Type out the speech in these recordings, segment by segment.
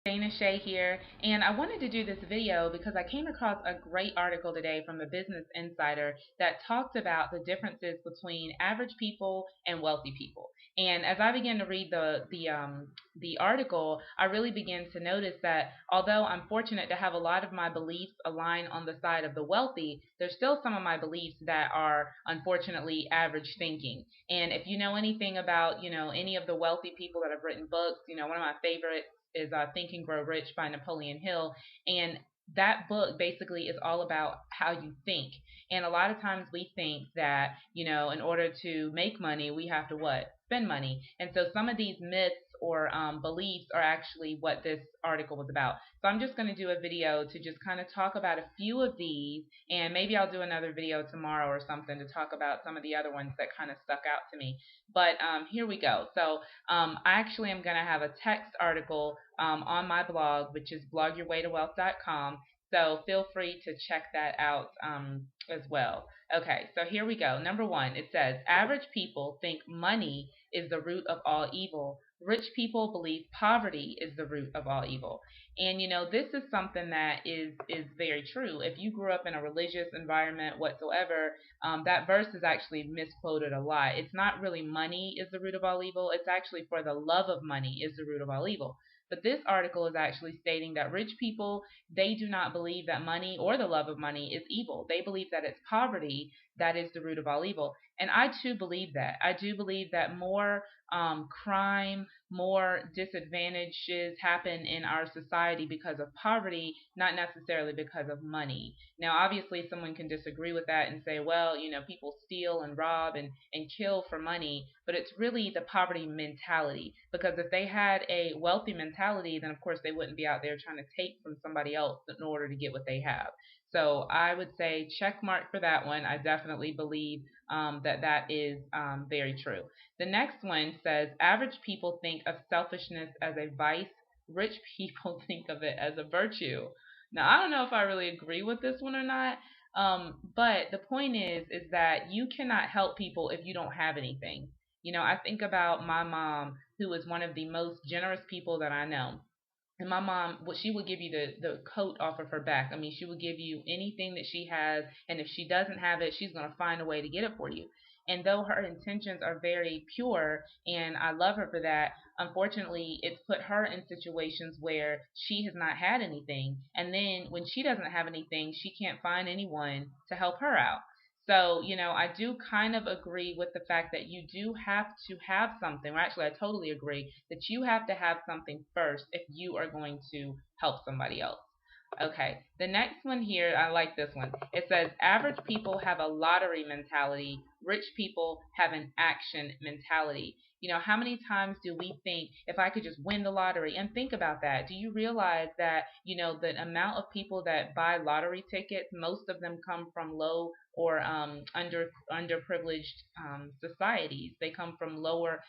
Dana Shay here, and I wanted to do this video because I came across a great article today from the Business Insider that talked about the differences between average people and wealthy people. And as I began to read the article, I really began to notice that although I'm fortunate to have a lot of my beliefs align on the side of the wealthy, there's still some of my beliefs that are unfortunately average thinking. And if you know anything about, any of the wealthy people that have written books, one of my favorites is Think and Grow Rich by Napoleon Hill. And that book basically is all about how you think. And a lot of times we think that, in order to make money, we have to what? Spend money. And so some of these myths or beliefs are actually what this article was about. So I'm just going to do a video to just kind of talk about a few of these, and maybe I'll do another video tomorrow or something to talk about some of the other ones that kind of stuck out to me. But here we go. So I actually am going to have a text article on my blog, which is blogyourwaytowealth.com. So feel free to check that out as well. Okay, so here we go. Number one, it says average people think money is the root of all evil. Rich people believe poverty is the root of all evil. And this is something that is very true. If you grew up in a religious environment whatsoever, that verse is actually misquoted a lot. It's not really money is the root of all evil. It's actually for the love of money is the root of all evil. But this article is actually stating that rich people, they do not believe that money or the love of money is evil. They believe that it's poverty that is the root of all evil. And I too believe that. I do believe that more crime, more disadvantages happen in our society because of poverty, not necessarily because of money. Now, obviously, someone can disagree with that and say, well, people steal and rob and kill for money, but it's really the poverty mentality. Because if they had a wealthy mentality, then of course they wouldn't be out there trying to take from somebody else in order to get what they have. So I would say check mark for that one. I definitely believe that is very true. The next one says average people think of selfishness as a vice. Rich people think of it as a virtue. Now I don't know if I really agree with this one or not. But the point is that you cannot help people if you don't have anything. I think about my mom, who is one of the most generous people that I know. And my mom, what she would give you the coat off of her back. I mean, she would give you anything that she has, and if she doesn't have it, she's gonna find a way to get it for you. And though her intentions are very pure, and I love her for that, unfortunately, it's put her in situations where she has not had anything, and then when she doesn't have anything, she can't find anyone to help her out. So, I do kind of agree with the fact that you do have to have something, or actually, I totally agree that you have to have something first if you are going to help somebody else. Okay, the next one here, I like this one. It says average people have a lottery mentality, rich people have an action mentality. How many times do we think if I could just win the lottery? And think about that. Do you realize that, the amount of people that buy lottery tickets, most of them come from low or underprivileged societies. They come from lower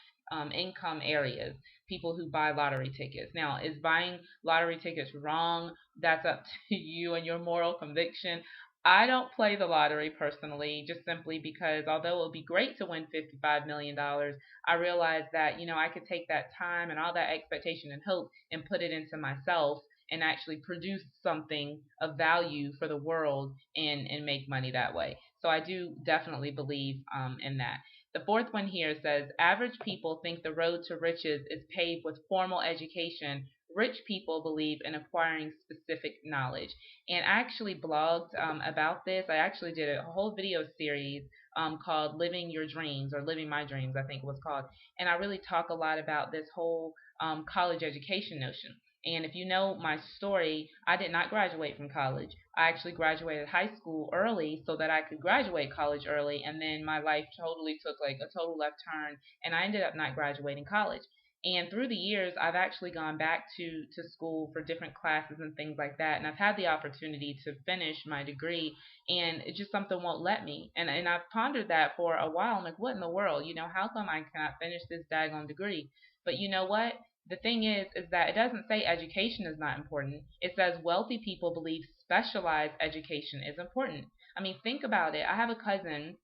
income areas, people who buy lottery tickets. Now, is buying lottery tickets wrong? That's up to you and your moral conviction. I don't play the lottery personally, just simply because although it would be great to win $55 million, I realize that, I could take that time and all that expectation and hope and put it into myself and actually produce something of value for the world and make money that way. So I do definitely believe in that. The fourth one here says average people think the road to riches is paved with formal education. Rich people believe in acquiring specific knowledge. And I actually blogged about this. I actually did a whole video series called Living Your Dreams, or Living My Dreams, I think it was called. And I really talk a lot about this whole college education notion. And if you know my story, I did not graduate from college. I actually graduated high school early so that I could graduate college early, and then my life totally took like a total left turn, and I ended up not graduating college. And through the years, I've actually gone back to school for different classes and things like that, and I've had the opportunity to finish my degree, and it just something won't let me. And I've pondered that for a while. I'm like, what in the world? How come I cannot finish this daggone degree? But you know what? The thing is that it doesn't say education is not important. It says wealthy people believe specialized education is important. I mean, think about it. I have a cousin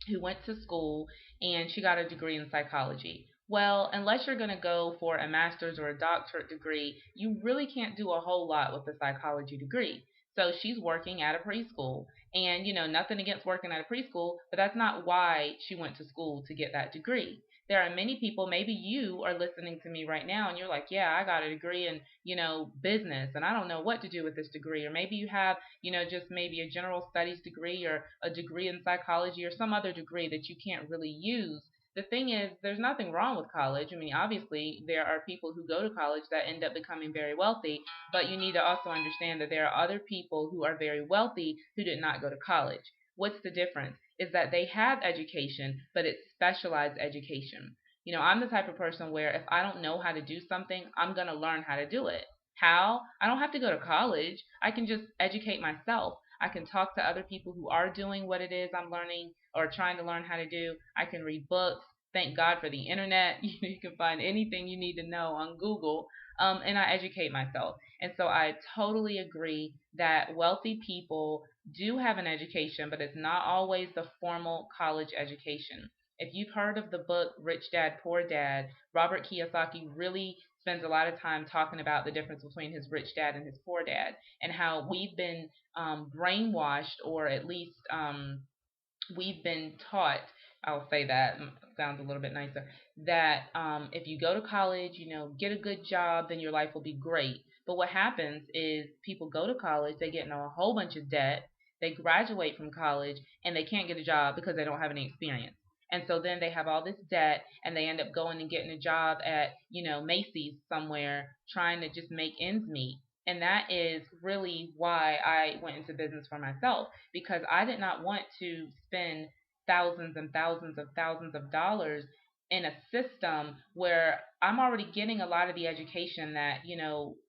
who went to school and she got a degree in psychology. Well, unless you're going to go for a master's or a doctorate degree, you really can't do a whole lot with a psychology degree. So she's working at a preschool. And, nothing against working at a preschool, but that's not why she went to school to get that degree. There are many people, maybe you are listening to me right now and you're like, yeah, I got a degree in, business and I don't know what to do with this degree. Or maybe you have, just maybe a general studies degree or a degree in psychology or some other degree that you can't really use. The thing is, there's nothing wrong with college. I mean, obviously, there are people who go to college that end up becoming very wealthy, but you need to also understand that there are other people who are very wealthy who did not go to college. What's the difference? Is that they have education, but it's specialized education. I'm the type of person where if I don't know how to do something, I'm going to learn how to do it. How? I don't have to go to college. I can just educate myself. I can talk to other people who are doing what it is I'm learning or trying to learn how to do. I can read books. Thank God for the internet. You can find anything you need to know on Google. And I educate myself. And so I totally agree that wealthy people do have an education, but it's not always the formal college education. If you've heard of the book Rich Dad Poor Dad, Robert Kiyosaki really spends a lot of time talking about the difference between his rich dad and his poor dad, and how we've been brainwashed, or at least we've been taught, I'll say that, sounds a little bit nicer, that if you go to college, get a good job, then your life will be great. But what happens is people go to college, they get in a whole bunch of debt, they graduate from college, and they can't get a job because they don't have any experience. And so then they have all this debt and they end up going and getting a job at, Macy's somewhere trying to just make ends meet. And that is really why I went into business for myself, because I did not want to spend thousands and thousands of dollars in a system where I'm already getting a lot of the education that,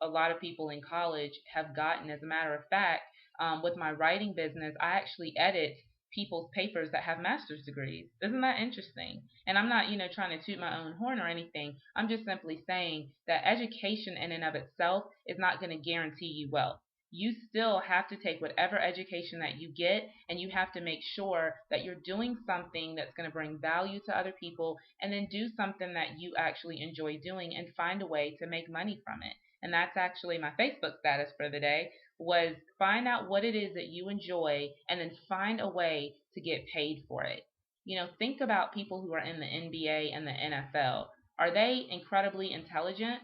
a lot of people in college have gotten. As a matter of fact, with my writing business, I actually edit people's papers that have master's degrees. Isn't that interesting? And I'm not, trying to toot my own horn or anything. I'm just simply saying that education in and of itself is not going to guarantee you wealth. You still have to take whatever education that you get, and you have to make sure that you're doing something that's going to bring value to other people, and then do something that you actually enjoy doing and find a way to make money from it. And that's actually my Facebook status for the day, was find out what it is that you enjoy and then find a way to get paid for it. Think about people who are in the NBA and the NFL. Are they incredibly intelligent?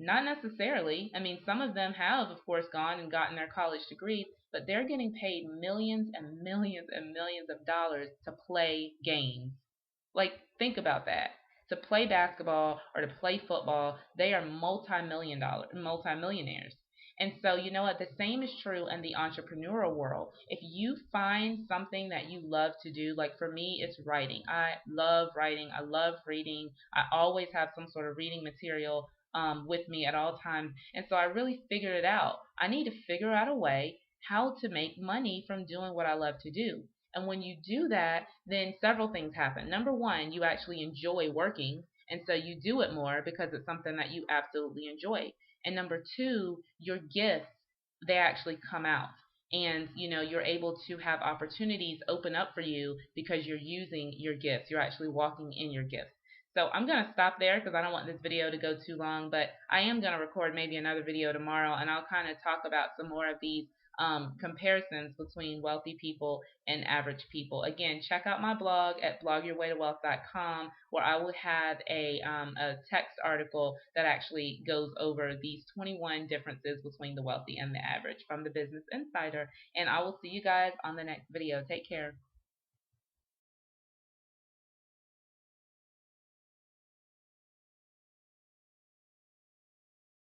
Not necessarily. I mean, some of them have, of course, gone and gotten their college degrees, but they're getting paid millions and millions and millions of dollars to play games. Like, think about that. To play basketball or to play football, they are multi-millionaires. And so, you know what? The same is true in the entrepreneurial world. If you find something that you love to do, like for me, it's writing. I love writing. I love reading. I always have some sort of reading material with me at all times. And so I really figured it out. I need to figure out a way how to make money from doing what I love to do. And when you do that, then several things happen. Number one, you actually enjoy working. And so you do it more because it's something that you absolutely enjoy. And number two, your gifts, they actually come out. And you're able to have opportunities open up for you because you're using your gifts. You're actually walking in your gifts. So I'm going to stop there because I don't want this video to go too long, but I am going to record maybe another video tomorrow, and I'll kind of talk about some more of these comparisons between wealthy people and average people. Again, check out my blog at blogyourwaytowealth.com, where I will have a text article that actually goes over these 21 differences between the wealthy and the average from the Business Insider. And I will see you guys on the next video. Take care.